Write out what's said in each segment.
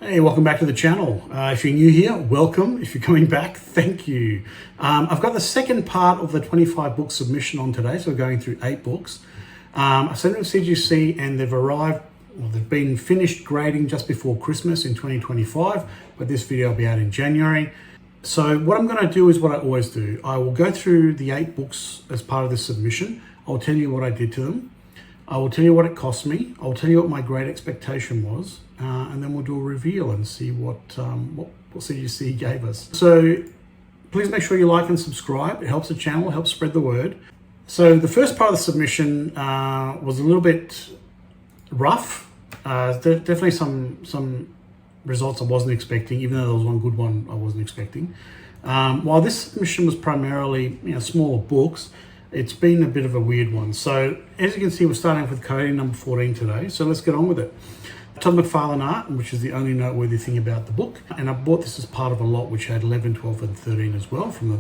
Hey, welcome back to the channel. If you're new here, welcome. If you're coming back, thank you. I've got the second part of the 25 book submission on today, so we're going through 8 books. I sent them to CGC and they've arrived, well, they've been finished grading just before Christmas in 2025, but this video will be out in January. So what I'm going to do is what I always do. I will go through the 8 books as part of this submission. I'll tell you what I did to them. I will tell you what it cost me. I'll tell you what my grade expectation was, and then we'll do a reveal and see what CGC gave us. So please make sure you like and subscribe. It helps the channel, helps spread the word. So the first part of the submission was a little bit rough. Definitely some results I wasn't expecting, even though there was one good one I wasn't expecting. While this submission was primarily smaller books, it's been a bit of a weird one. So as you can see, we're starting off with Coyote number 14 today. So let's get on with it. Todd McFarlane art, which is the only noteworthy thing about the book. And I bought this as part of a lot which had 11, 12, and 13 as well from the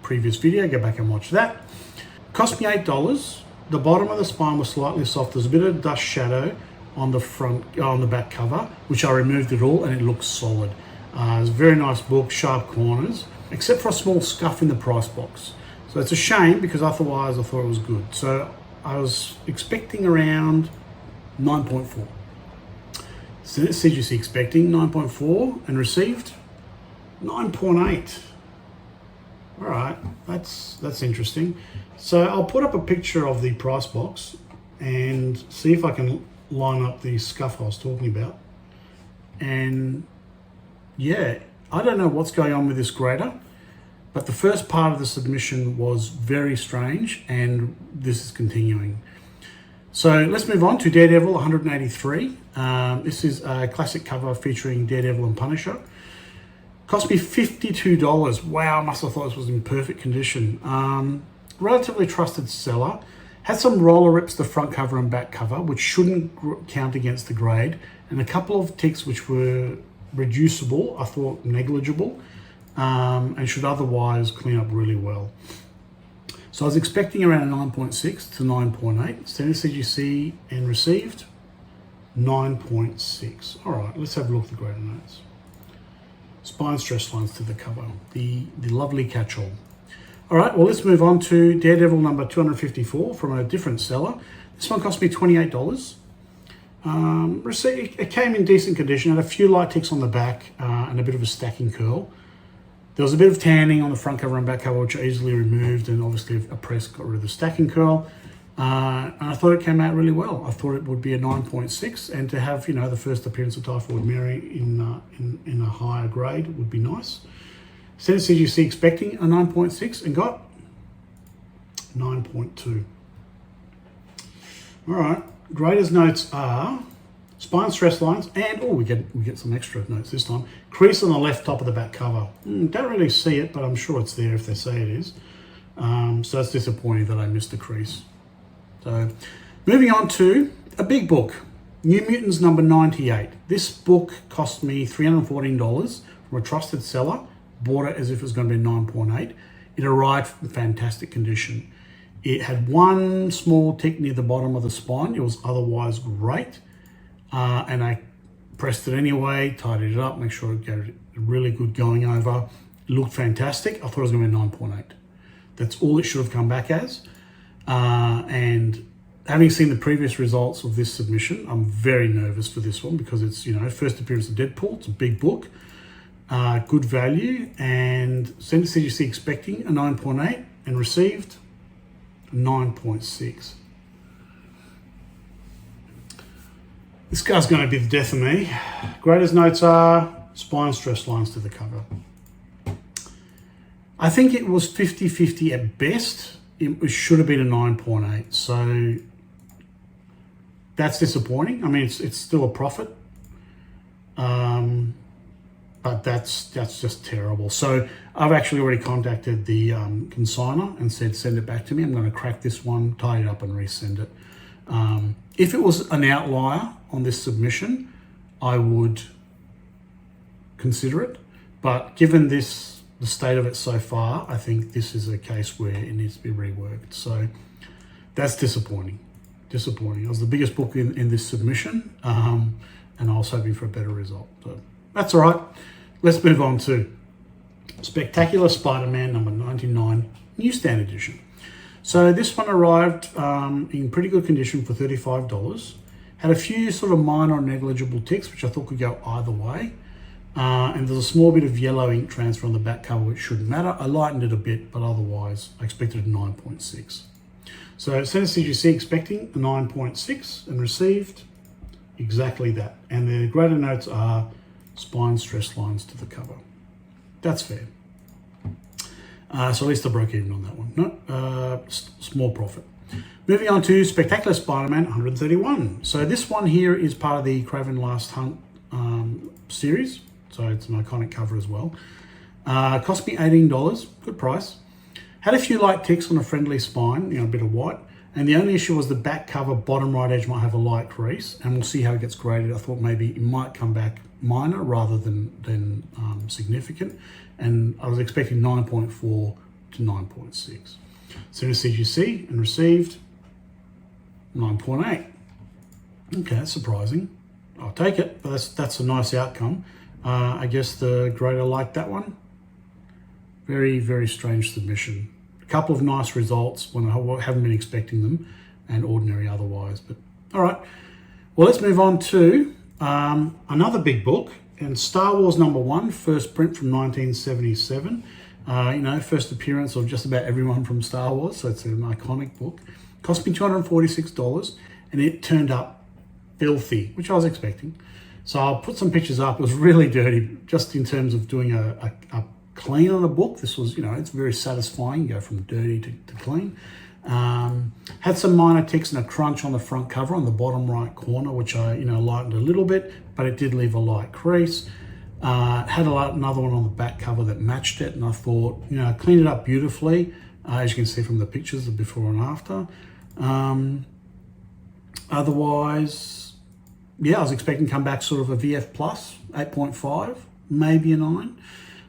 previous video. Go back and watch that. Cost me $8. The bottom of the spine was slightly soft. There's a bit of dust shadow on the front, on the back cover, which I removed it all, and it looks solid. It's a very nice book, sharp corners, except for a small scuff in the price box. So it's a shame because otherwise I thought it was good. So I was expecting around 9.4. So CGC expecting 9.4 and received 9.8. All right, that's interesting. So I'll put up a picture of the price box and see if I can line up the scuff I was talking about. And yeah, I don't know what's going on with this grader, but the first part of the submission was very strange, and this is continuing. So let's move on to Daredevil 183. This is a classic cover featuring Daredevil and Punisher. Cost me $52. Wow, I must have thought this was in perfect condition. Relatively trusted seller. Had some roller rips the front cover and back cover, which shouldn't count against the grade, and a couple of ticks which were reducible, I thought negligible, and should otherwise clean up really well. So I was expecting around a 9.6 to 9.8. Sent to CGC and received 9.6. All right, let's have a look at the grader notes. Spine stress lines to the cover, the lovely catch-all. All right, well, let's move on to Daredevil number 254 from a different seller. This one cost me $28. It came in decent condition, had a few light ticks on the back and a bit of a stacking curl. There was a bit of tanning on the front cover and back cover, which I easily removed, and obviously a press got rid of the stacking curl. And I thought it came out really well. I thought it would be a 9.6, and to have the first appearance of Typhoid Mary in a higher grade would be nice. Sent to CGC expecting a 9.6 and got 9.2. All right, grader's notes are spine stress lines, and we get some extra notes this time. Crease on the left top of the back cover. Don't really see it, but I'm sure it's there if they say it is. So that's disappointing that I missed the crease. So moving on to a big book, New Mutants number 98. This book cost me $314 from a trusted seller. Bought it as if it was going to be 9.8. It arrived in fantastic condition. It had one small tick near the bottom of the spine. It was otherwise great. And I pressed it anyway, tidied it up, make sure it got a really good going over. It looked fantastic. I thought it was going to be 9.8. That's all it should have come back as. And having seen the previous results of this submission, I'm very nervous for this one because it's, first appearance of Deadpool. It's a big book. Good value, and sent to CGC expecting a 9.8 and received 9.6. This guy's going to be the death of me. Grader's notes are spine stress lines to the cover. I think it was 50-50 at best. It should have been a 9.8. So that's disappointing. I mean, it's still a profit. But that's just terrible. So I've actually already contacted the consigner and said, send it back to me. I'm going to crack this one, tie it up and resend it. If it was an outlier on this submission, I would consider it. But given the state of it so far, I think this is a case where it needs to be reworked. So that's disappointing. It was the biggest book in this submission, and I was hoping for a better result. So That's all right. Let's move on to Spectacular Spider-Man number 99, Newsstand edition. So this one arrived in pretty good condition for $35. Had a few sort of minor negligible ticks, which I thought could go either way. And there's a small bit of yellow ink transfer on the back cover, which shouldn't matter. I lightened it a bit, but otherwise I expected a 9.6. So sent to CGC expecting a 9.6 and received exactly that. And the greater notes are spine stress lines to the cover. That's fair. So at least I broke even on that one. No, small profit. Moving on to Spectacular Spider-Man 131. So this one here is part of the Craven Last Hunt series. So it's an iconic cover as well. Cost me $18, good price. Had a few light ticks on a friendly spine, a bit of white. And the only issue was the back cover bottom right edge might have a light crease, and we'll see how it gets graded. I thought maybe it might come back minor rather than significant. And I was expecting 9.4 to 9.6. Sent to CGC and received 9.8. Okay, that's surprising. I'll take it, but that's a nice outcome. I guess the grader liked that one. Very, very strange submission. A couple of nice results when I haven't been expecting them, and ordinary otherwise. But all right, well, let's move on to another big book, and Star Wars #1, first print from 1977. First appearance of just about everyone from Star Wars, so it's an iconic book. Cost me $246, and it turned up filthy, which I was expecting. So I'll put some pictures up. It was really dirty, just in terms of doing a clean on a book. This was, it's very satisfying. You go from dirty to clean. Had some minor ticks and a crunch on the front cover on the bottom right corner, which I, lightened a little bit, but it did leave a light crease. Had another one on the back cover that matched it, and I thought, cleaned it up beautifully, as you can see from the pictures, the before and after. Otherwise, I was expecting to come back sort of a VF plus, 8.5, maybe a 9.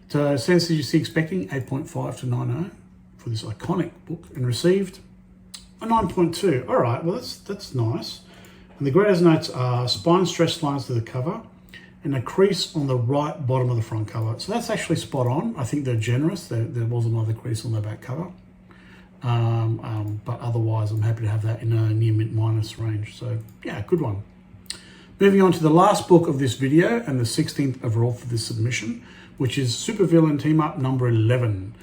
So CGC expecting 8.5 to 9.0 for this iconic book, and received a 9.2. All right, well, that's nice. And the graders notes are spine stress lines to the cover and a crease on the right bottom of the front cover. So that's actually spot on. I think they're generous. There was another crease on the back cover. But otherwise, I'm happy to have that in a near mint minus range. So yeah, good one. Moving on to the last book of this video and the 16th overall for this submission, which is Supervillain Team Up number 11.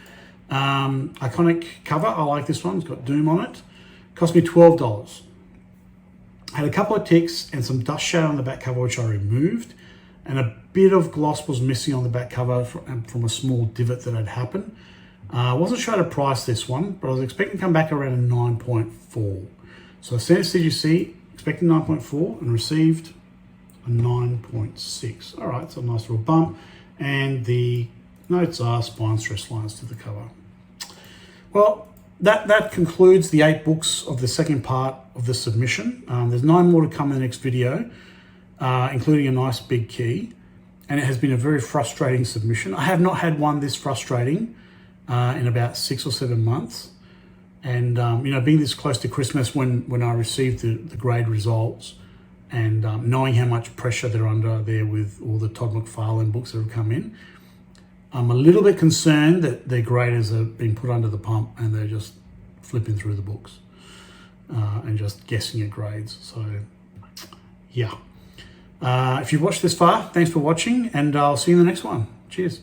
Iconic cover. I like this one. It's got Doom on it. Cost me $12. Had a couple of ticks and some dust shadow on the back cover, which I removed. And a bit of gloss was missing on the back cover from a small divot that had happened. I wasn't sure how to price this one, but I was expecting to come back around a 9.4. So I sent it to CGC, expecting 9.4, and received a 9.6. All right, so a nice little bump. And the notes are spine stress lines to the cover. Well, that concludes the 8 books of the second part of the submission. There's 9 more to come in the next video, including a nice big key. And it has been a very frustrating submission. I have not had one this frustrating in about 6 or 7 months. And, being this close to Christmas when I received the grade results, and knowing how much pressure they're under there with all the Todd McFarlane books that have come in, I'm a little bit concerned that their graders have been put under the pump and they're just flipping through the books and just guessing at grades. So, yeah. If you've watched this far, thanks for watching, and I'll see you in the next one. Cheers.